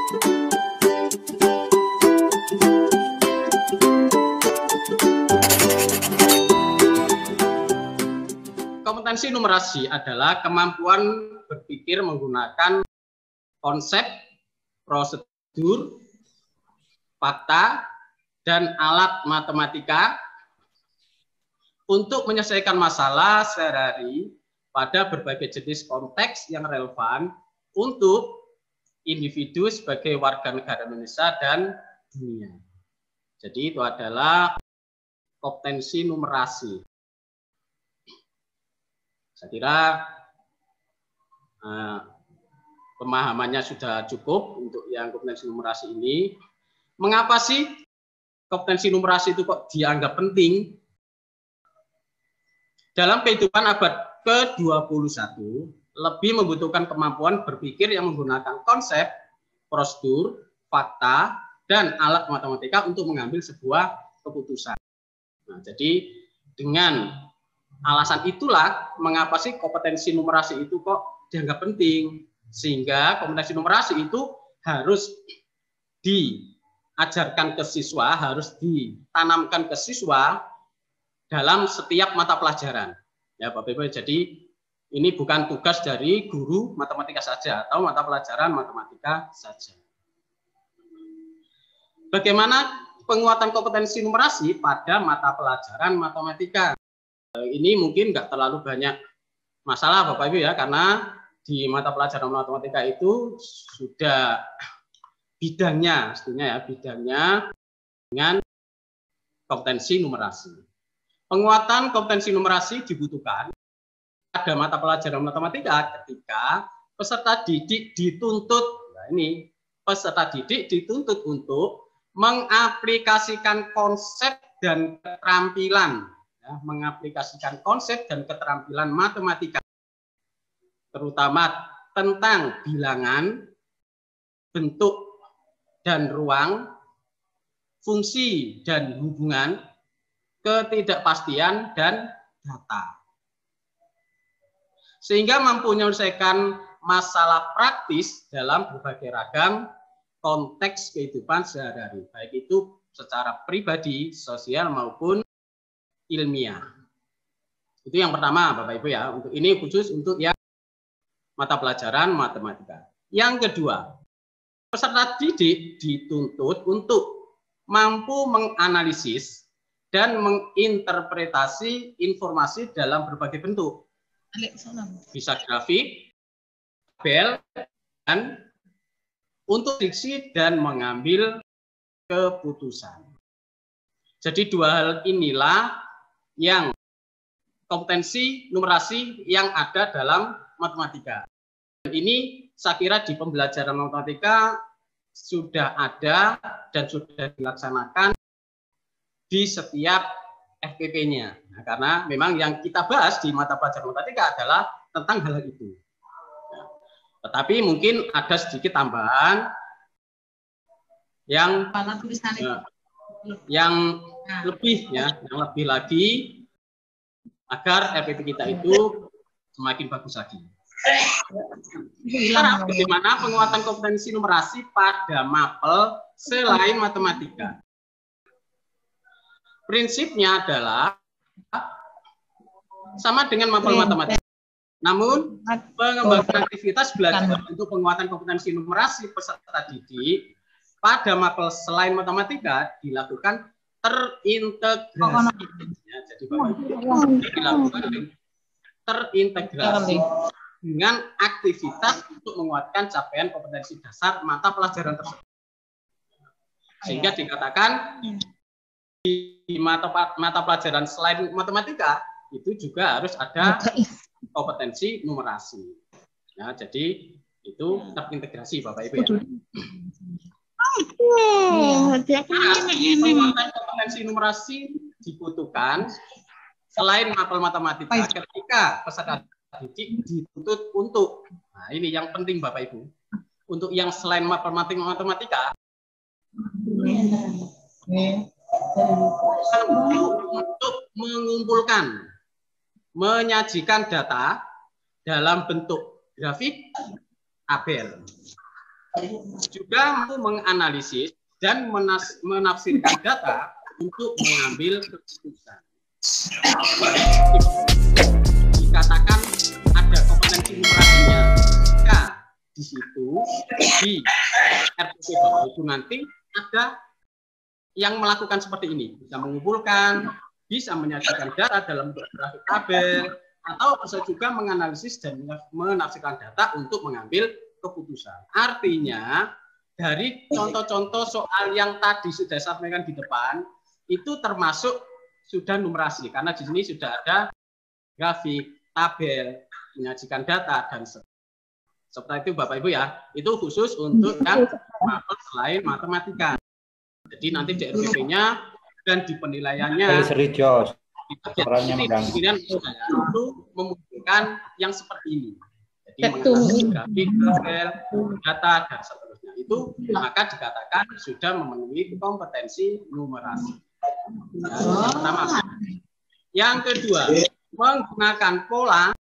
Kompetensi numerasi adalah kemampuan berpikir menggunakan konsep, prosedur, fakta, dan alat matematika untuk menyelesaikan masalah sehari-hari pada berbagai jenis konteks yang relevan untuk individu sebagai warga negara Indonesia dan dunia. Jadi itu adalah kompetensi numerasi. Saya kira pemahamannya sudah cukup untuk yang kompetensi numerasi ini. Mengapa sih kompetensi numerasi itu kok dianggap penting? Dalam kehidupan abad ke-21, lebih membutuhkan kemampuan berpikir yang menggunakan konsep, prosedur, fakta, dan alat matematika untuk mengambil sebuah keputusan. Nah, jadi dengan alasan itulah mengapa sih kompetensi numerasi itu kok dianggap penting. Sehingga kompetensi numerasi itu harus diajarkan ke siswa, harus ditanamkan ke siswa dalam setiap mata pelajaran. Ya, Bapak Ibu, jadi ini bukan tugas dari guru matematika saja atau mata pelajaran matematika saja. Bagaimana penguatan kompetensi numerasi pada mata pelajaran matematika? Ini mungkin nggak terlalu banyak masalah Bapak Ibu ya, karena di mata pelajaran matematika itu sudah bidangnya, sebetulnya ya, bidangnya dengan kompetensi numerasi. Penguatan kompetensi numerasi dibutuhkan pada mata pelajaran matematika ketika peserta didik dituntut, nah ini peserta didik dituntut untuk mengaplikasikan konsep dan keterampilan, ya, mengaplikasikan konsep dan keterampilan matematika, terutama tentang bilangan, bentuk dan ruang, fungsi dan hubungan, ketidakpastian, dan data. Sehingga mampu menyelesaikan masalah praktis dalam berbagai ragam konteks kehidupan sehari-hari, baik itu secara pribadi, sosial, maupun ilmiah. Itu yang pertama, Bapak Ibu ya. Untuk ini khusus untuk yang mata pelajaran matematika. Yang kedua, peserta didik dituntut untuk mampu menganalisis dan menginterpretasi informasi dalam berbagai bentuk. Bisa grafik, tabel, dan untuk diksi dan mengambil keputusan. Jadi dua hal inilah yang kompetensi numerasi yang ada dalam matematika. Dan ini saya kira di pembelajaran matematika sudah ada dan sudah dilaksanakan di setiap FPP-nya. Nah, karena memang yang kita bahas di mata pelajaran matematika adalah tentang hal itu. Tetapi mungkin ada sedikit tambahan yang lebih ya, yang lebih lagi agar FPP kita itu semakin bagus lagi. Bagaimana penguatan kompetensi numerasi pada mapel selain matematika? Prinsipnya adalah sama dengan mapel matematika. Namun, pengembangan aktivitas belajar untuk penguatan kompetensi numerasi peserta didik pada mapel selain matematika dilakukan terintegrasi. Ya, jadi dilakukan terintegrasi dengan aktivitas untuk menguatkan capaian kompetensi dasar mata pelajaran tersebut. Sehingga dikatakan di mata pelajaran selain matematika itu juga harus ada kompetensi numerasi. Ya, jadi itu terintegrasi Bapak Ibu ya. Penguatan kompetensi numerasi dibutuhkan selain mapel matematika ketika peserta didik dituntut untuk, nah ini yang penting Bapak Ibu, untuk yang selain mapel matematika untuk mengumpulkan, menyajikan data dalam bentuk grafik, tabel. juga mampu menganalisis dan menafsirkan data untuk mengambil keputusan. Dikatakan ada kompetensi numerasinya, maka di situ di RPP Bapak Ibu nanti ada yang melakukan seperti ini, bisa mengumpulkan, bisa menyajikan data dalam bentuk grafik tabel, atau bisa juga menganalisis dan menafsirkan data untuk mengambil keputusan. Artinya dari contoh-contoh soal yang tadi sudah saya sampaikan di depan itu termasuk sudah numerasi karena di sini sudah ada grafik, tabel, menyajikan data dan seperti itu Bapak Ibu ya. Itu khusus untuk yang selain matematika. Jadi nanti di RPP-nya dan di penilaiannya itu membutuhkan yang seperti ini. Jadi menganalisis grafik, tabel, data dan seterusnya. Itu maka dikatakan sudah memenuhi kompetensi numerasi. Yang pertama. Yang kedua, menggunakan pola,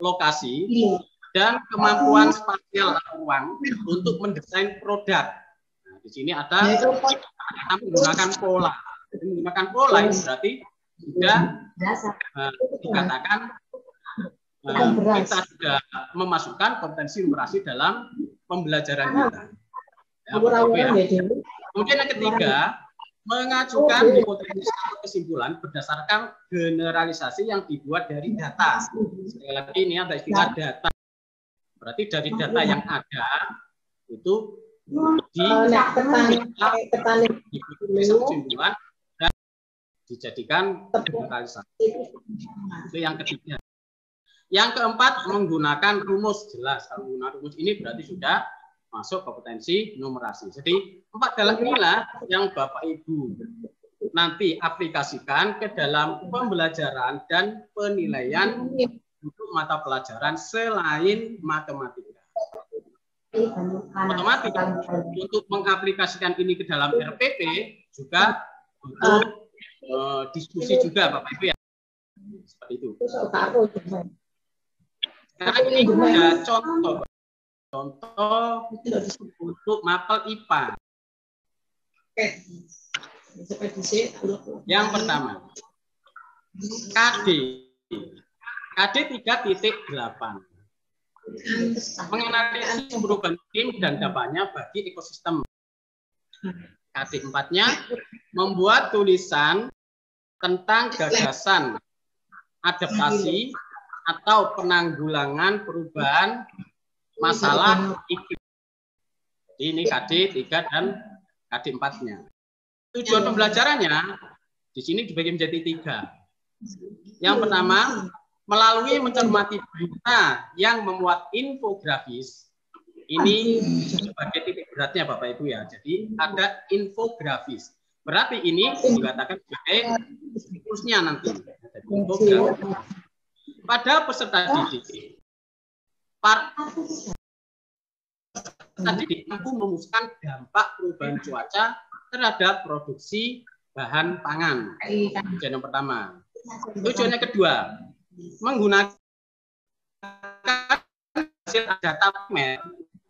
lokasi, dan kemampuan spasial ruang untuk mendesain produk. Nah, di sini ada menggunakan pola. Menggunakan pola itu berarti sudah dikatakan kita sudah memasukkan kompetensi numerasi dalam pembelajaran kita. Ya, kemudian yang ketiga, mengajukan hipotesis atau kesimpulan berdasarkan generalisasi yang dibuat dari data. Sekali lagi ini ada istilah data. Berarti dari data yang ada itu kesimpulan dan dijadikan generalisasi. Itu yang ketiga. Yang keempat, menggunakan rumus. Jelas kalau menggunakan rumus ini berarti sudah masuk kompetensi numerasi. Jadi 4 dalam inilah yang Bapak Ibu nanti aplikasikan ke dalam pembelajaran dan penilaian untuk mata pelajaran selain matematika. Otomatis untuk mengaplikasikan ini ke dalam RPP juga untuk diskusi juga Bapak Ibu ya. Seperti itu. Sekarang ini ada contoh untuk mapel IPA. Yang pertama, KD 3.8. Menganalisis perubahan iklim dan dampaknya bagi ekosistem. KD 4-nya membuat tulisan tentang gagasan adaptasi atau penanggulangan perubahan masalah iklim. Jadi ini KD 3 dan KD 4-nya. Tujuan pembelajarannya di sini dibagi menjadi 3. Yang pertama, melalui mencermati berita yang memuat infografis. Ini sebagai titik beratnya Bapak Ibu ya. Jadi ada infografis. Berarti ini dikatakan sebagai siklusnya nanti. Jadi infografis. Pada peserta didik, tadi mampu merumuskan dampak perubahan cuaca terhadap produksi bahan pangan. Tujuan yang pertama. Tujuan yang kedua, menggunakan hasil data primer.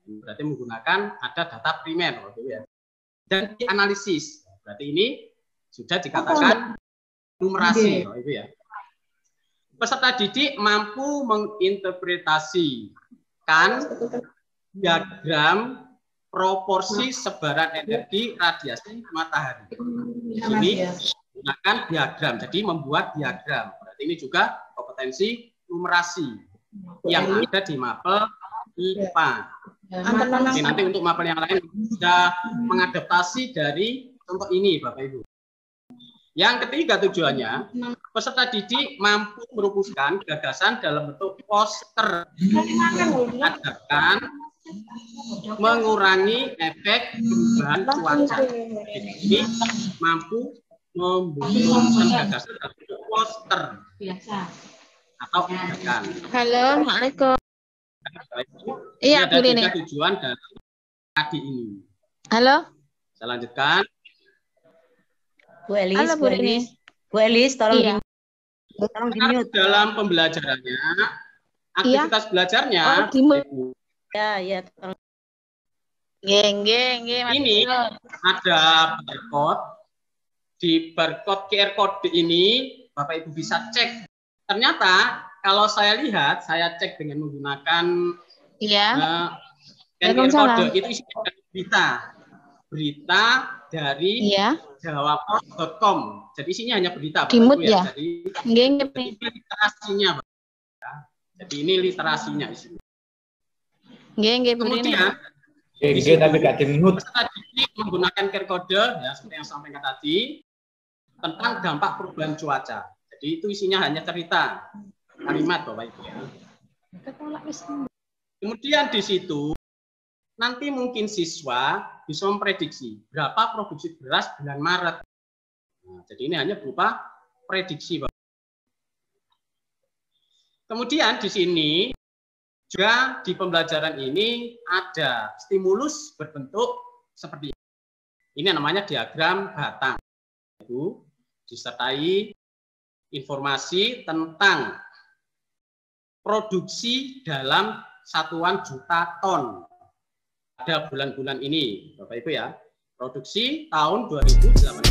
Berarti menggunakan ada data primer, dan dianalisis. Berarti ini sudah dikatakan numerasi, Ibu ya. Peserta didik mampu menginterpretasikan diagram proporsi sebaran energi radiasi matahari. Ini menggunakan diagram, jadi membuat diagram. Berarti ini juga kompetensi numerasi yang ada di mapel IPA. Jadi nanti untuk mapel yang lain sudah mengadaptasi dari contoh ini, Bapak Ibu. Yang ketiga tujuannya, peserta didik mampu merumuskan gagasan dalam bentuk poster agar mengurangi efek perubahan cuaca. Jadi mampu merumuskan gagasan dalam bentuk poster atau gagasan. Halo, Assalamualaikum. Iya, ada 3 tujuan dari tadi ini. Halo. Saya lanjutkan. Bu Elis, halo, Bu Elis. Bu Elis, tolong iya. di-mute. Dalam pembelajarannya, aktivitas belajarnya, di-mute. Ya, tolong. Nggih, Mas Ini Ridho. ada barcode. Di barcode QR code ini Bapak Ibu bisa cek. Ternyata kalau saya lihat, saya cek dengan menggunakan Iya. QR Waalaikumsalam. code itu isinya berita dari Iya. jawapos.com. Jadi isinya hanya berita, Bapak Dimut Ibu ya. ya? Nggih. Jadi literasinya, Pak. Jadi ini literasinya isinya. Nggih, Kemudian tapi gak dimut. peserta didik menggunakan QR code ya seperti yang sampaikan tadi tentang dampak perubahan cuaca. Jadi itu isinya hanya cerita kalimat Bapak Ibu ya. Kemudian di situ nanti mungkin siswa bisa memprediksi berapa produksi beras bulan Maret. Nah, jadi ini hanya berupa prediksi, Bapak. Kemudian di sini juga di pembelajaran ini ada stimulus berbentuk seperti ini. Ini namanya diagram batang. Itu disertai informasi tentang produksi dalam satuan juta ton pada bulan-bulan ini, Bapak Ibu ya. Produksi tahun 2018.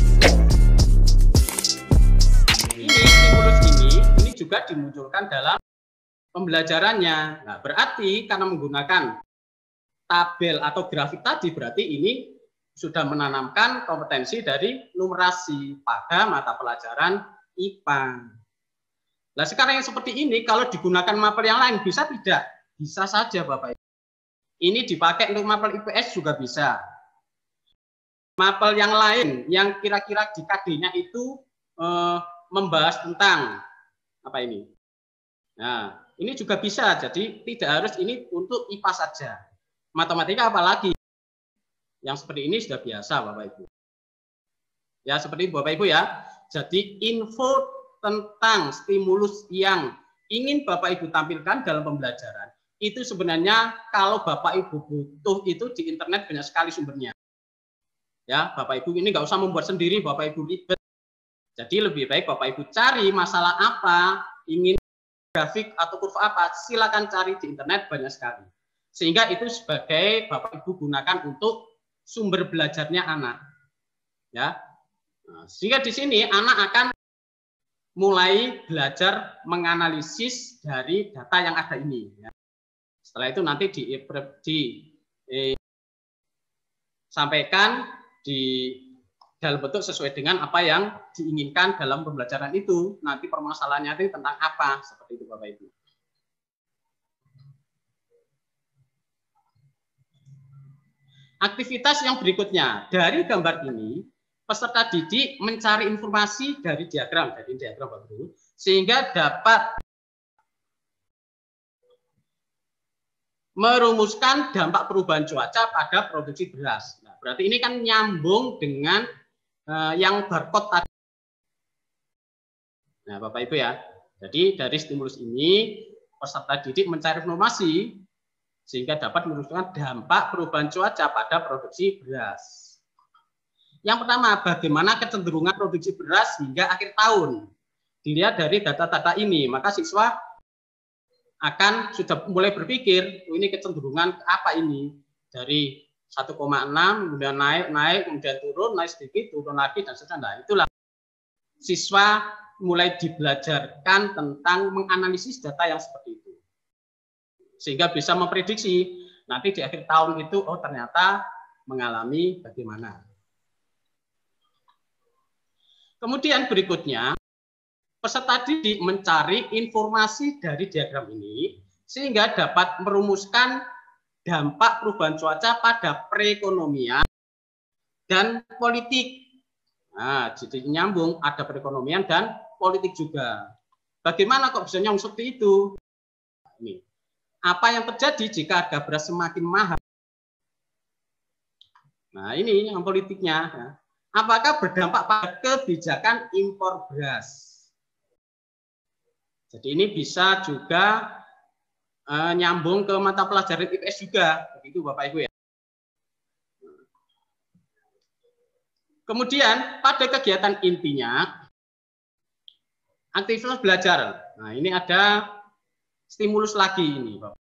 Ini stimulus ini juga dimunculkan dalam pembelajarannya. Nah, berarti karena menggunakan tabel atau grafik tadi, berarti ini sudah menanamkan kompetensi dari numerasi pada mata pelajaran IPA. Nah, sekarang yang seperti ini, kalau digunakan mapel yang lain, bisa tidak? Bisa saja, Bapak Ibu. Ini dipakai untuk mapel IPS juga bisa. Mapel yang lain, yang kira-kira di KD-nya itu membahas tentang apa ini? Nah, ini juga bisa, jadi tidak harus ini untuk IPA saja. Matematika apalagi. Yang seperti ini sudah biasa, Bapak Ibu. Ya, seperti itu, Bapak Ibu ya. Jadi info tentang stimulus yang ingin Bapak Ibu tampilkan dalam pembelajaran, itu sebenarnya kalau Bapak Ibu butuh itu di internet banyak sekali sumbernya. Ya, Bapak Ibu ini nggak usah membuat sendiri, Bapak Ibu ribet. Jadi lebih baik Bapak Ibu cari masalah apa, ingin grafik atau kurva apa, silakan cari di internet banyak sekali. Sehingga itu sebagai Bapak Ibu gunakan untuk sumber belajarnya anak. Ya. Nah, sehingga di sini anak akan mulai belajar menganalisis dari data yang ada ini. Ya. Setelah itu nanti disampaikan di dalam bentuk sesuai dengan apa yang diinginkan dalam pembelajaran itu. Nanti permasalahannya itu tentang apa, seperti itu Bapak Ibu. Aktivitas yang berikutnya, dari gambar ini, peserta didik mencari informasi dari diagram Bapak Ibu, sehingga dapat merumuskan dampak perubahan cuaca pada produksi beras. Nah, berarti ini kan nyambung dengan yang barcode tadi. Nah, Bapak Ibu ya. Jadi dari stimulus ini peserta didik mencari informasi sehingga dapat merumuskan dampak perubahan cuaca pada produksi beras. Yang pertama, bagaimana kecenderungan produksi beras hingga akhir tahun. Dilihat dari data-data ini, maka siswa akan sudah mulai berpikir, oh, ini kecenderungan apa ini? Dari 1,6 kemudian naik, kemudian turun, naik sedikit, turun lagi, dan seterusnya. Nah, itulah siswa mulai dibelajarkan tentang menganalisis data yang seperti itu. Sehingga bisa memprediksi nanti di akhir tahun itu, oh ternyata mengalami bagaimana. Kemudian berikutnya, peserta didik mencari informasi dari diagram ini sehingga dapat merumuskan dampak perubahan cuaca pada perekonomian dan politik. Nah, jadi nyambung, ada perekonomian dan politik juga. Bagaimana kok bisa nyambung seperti itu? Ini. Apa yang terjadi jika harga beras semakin mahal? Nah, ini yang politiknya. Ya. Apakah berdampak pada kebijakan impor beras? Jadi ini bisa juga nyambung ke mata pelajaran IPS juga, begitu Bapak Ibu ya. Kemudian pada kegiatan intinya, aktivitas belajar. Nah ini ada stimulus lagi ini Bapak.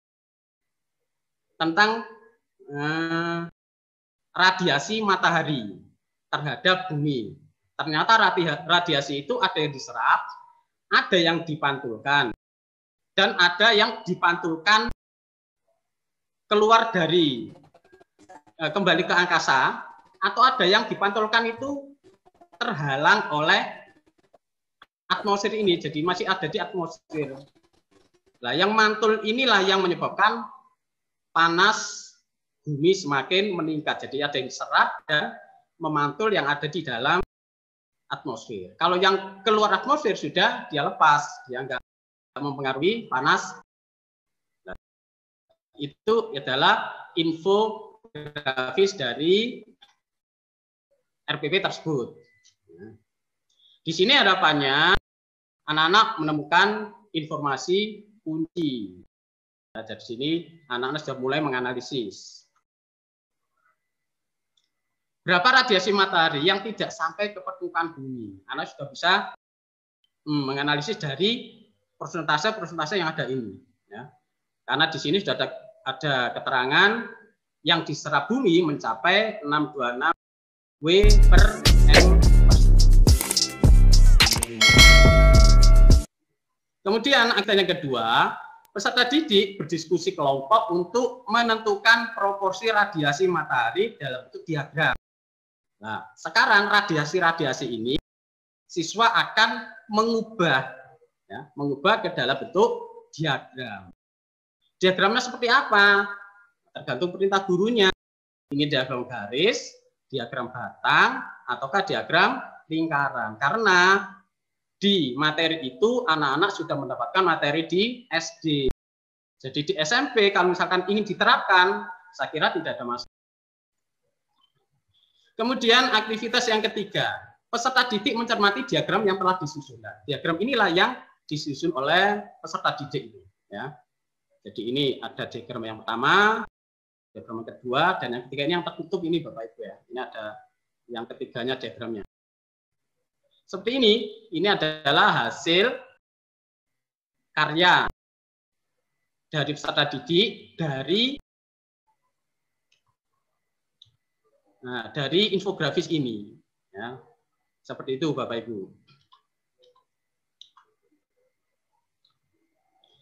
Tentang radiasi matahari terhadap bumi. Ternyata radiasi itu ada yang diserap, ada yang dipantulkan, dan ada yang dipantulkan keluar dari kembali ke angkasa, atau ada yang dipantulkan itu terhalang oleh atmosfer ini, jadi masih ada di atmosfer. Nah, yang mantul inilah yang menyebabkan panas bumi semakin meningkat. Jadi ada yang diserap dan memantul yang ada di dalam atmosfer. Kalau yang keluar atmosfer sudah dia lepas, dia nggak mempengaruhi panas. Nah, itu adalah infografis dari RPP tersebut. Di sini harapannya anak-anak menemukan informasi kunci. Nah, dari sini anak-anak sudah mulai menganalisis. Berapa radiasi matahari yang tidak sampai ke permukaan bumi? Anak sudah bisa menganalisis dari persentase yang ada ini. Ya. Karena di sini sudah ada keterangan yang diserap bumi mencapai 626 W per M. Kemudian aktivitas yang kedua, peserta didik berdiskusi kelompok untuk menentukan proporsi radiasi matahari dalam bentuk diagram. Nah, sekarang radiasi-radiasi ini siswa akan mengubah ke dalam bentuk diagram. Diagramnya seperti apa? Tergantung perintah gurunya. Ini diagram garis, diagram batang, ataukah diagram lingkaran. Karena di materi itu anak-anak sudah mendapatkan materi di SD. Jadi di SMP kalau misalkan ingin diterapkan, saya kira tidak ada masalah. Kemudian aktivitas yang ketiga, peserta didik mencermati diagram yang telah disusun. Nah, diagram inilah yang disusun oleh peserta didik itu. Ya. Jadi ini ada diagram yang pertama, diagram yang kedua, dan yang ketiga ini yang tertutup ini Bapak Ibu ya. Ini ada yang ketiganya diagramnya. Seperti ini adalah hasil karya dari peserta didik dari infografis ini. Ya. Seperti itu Bapak Ibu.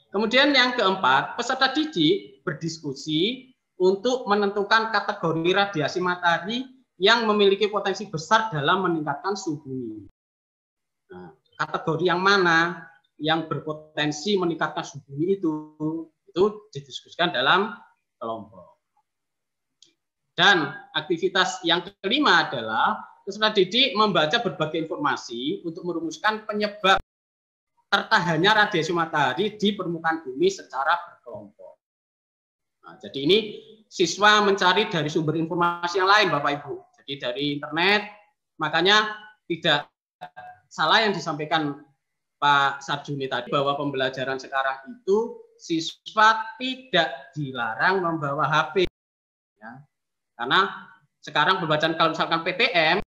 Kemudian yang keempat, peserta didik berdiskusi untuk menentukan kategori radiasi matahari yang memiliki potensi besar dalam meningkatkan suhu bumi. Nah, kategori yang mana yang berpotensi meningkatkan suhu bumi itu didiskusikan dalam kelompok. Dan aktivitas yang kelima adalah peserta didik membaca berbagai informasi untuk merumuskan penyebab tertahannya radiasi matahari di permukaan bumi secara berkelompok. Nah, jadi ini siswa mencari dari sumber informasi yang lain Bapak Ibu. Jadi dari internet, makanya tidak salah yang disampaikan Pak Sarjuni tadi bahwa pembelajaran sekarang itu siswa tidak dilarang membawa HP. Ya. Karena sekarang pembelajaran kalau misalkan PTM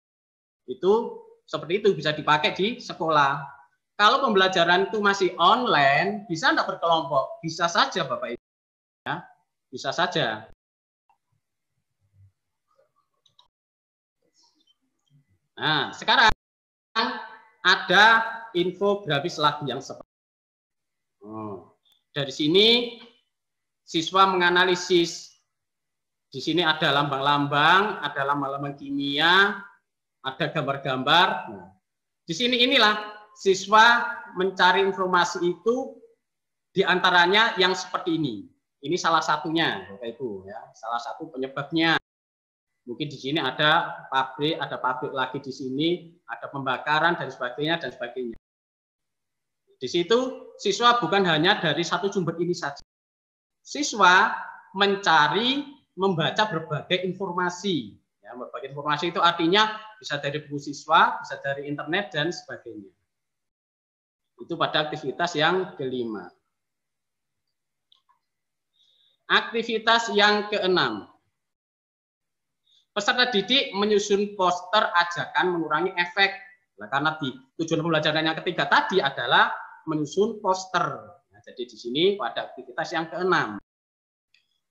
itu seperti itu bisa dipakai di sekolah. Kalau pembelajaran itu masih online, bisa tidak berkelompok? Bisa saja Bapak Ibu. Ya, bisa saja. Nah, sekarang ada infografis lagi yang seperti dari sini siswa menganalisis. Di sini ada lambang-lambang, ada lambang-lambang kimia, ada gambar-gambar. Nah, di sini inilah siswa mencari informasi itu diantaranya yang seperti ini. Ini salah satunya, Bapak Ibu, ya, salah satu penyebabnya. Mungkin di sini ada pabrik lagi di sini, ada pembakaran dan sebagainya dan sebagainya. Di situ siswa bukan hanya dari satu sumber ini saja. Siswa membaca berbagai informasi. Ya, berbagai informasi itu artinya bisa dari buku siswa, bisa dari internet dan sebagainya. Itu pada aktivitas yang kelima. Aktivitas yang keenam. Peserta didik menyusun poster ajakan mengurangi efek. Nah, karena tujuan pembelajaran yang ketiga tadi adalah menyusun poster. Nah, jadi di sini pada aktivitas yang keenam.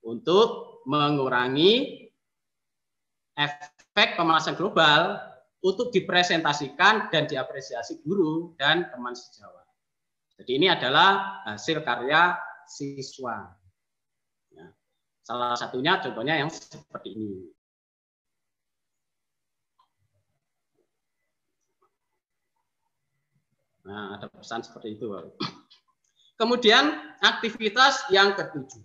Untuk mengurangi efek pemanasan global untuk dipresentasikan dan diapresiasi guru dan teman sejawat. Jadi ini adalah hasil karya siswa. Ya. Salah satunya contohnya yang seperti ini. Nah, ada pesan seperti itu. Kemudian aktivitas yang ketujuh.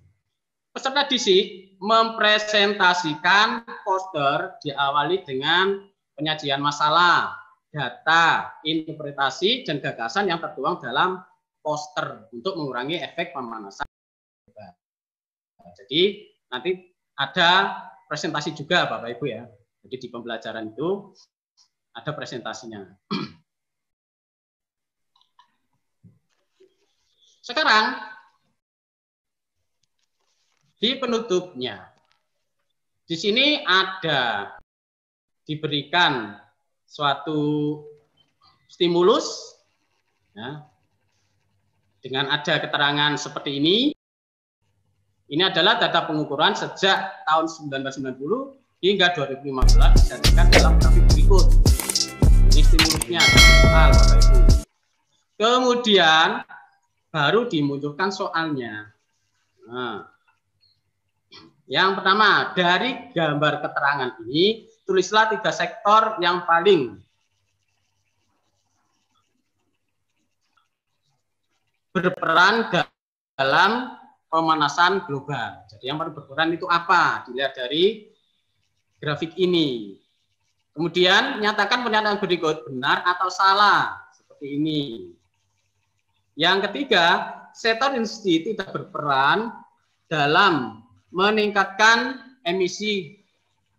Peserta didik mempresentasikan poster diawali dengan penyajian masalah, data, interpretasi, dan gagasan yang tertuang dalam poster untuk mengurangi efek pemanasan. Jadi nanti ada presentasi juga Bapak Ibu ya. Jadi di pembelajaran itu ada presentasinya. Sekarang di penutupnya, di sini ada diberikan suatu stimulus, ya, dengan ada keterangan seperti ini. Ini adalah data pengukuran sejak tahun 1990 hingga 2015 dijadikan dalam grafik berikut. Ini stimulusnya, soal Bapak Ibu. Kemudian baru dimunculkan soalnya. Nah, yang pertama, dari gambar keterangan ini, tulislah 3 sektor yang paling berperan dalam pemanasan global. Jadi yang paling berperan itu apa? Dilihat dari grafik ini. Kemudian nyatakan pernyataan berikut benar atau salah, seperti ini. Yang ketiga, sektor industri tidak berperan dalam meningkatkan emisi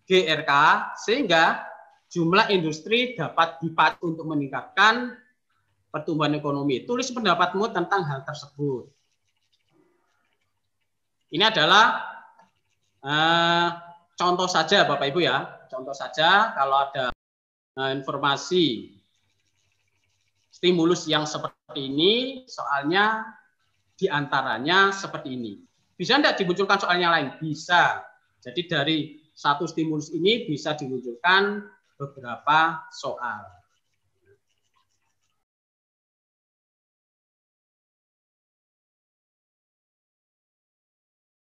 GRK sehingga jumlah industri dapat dipacu untuk meningkatkan pertumbuhan ekonomi. Tulis pendapatmu tentang hal tersebut. Ini adalah contoh saja Bapak Ibu ya. Contoh saja kalau ada informasi stimulus yang seperti ini, soalnya diantaranya seperti ini. Bisa tidak dimunculkan soalnya lain? Bisa. Jadi dari satu stimulus ini bisa dimunculkan beberapa soal.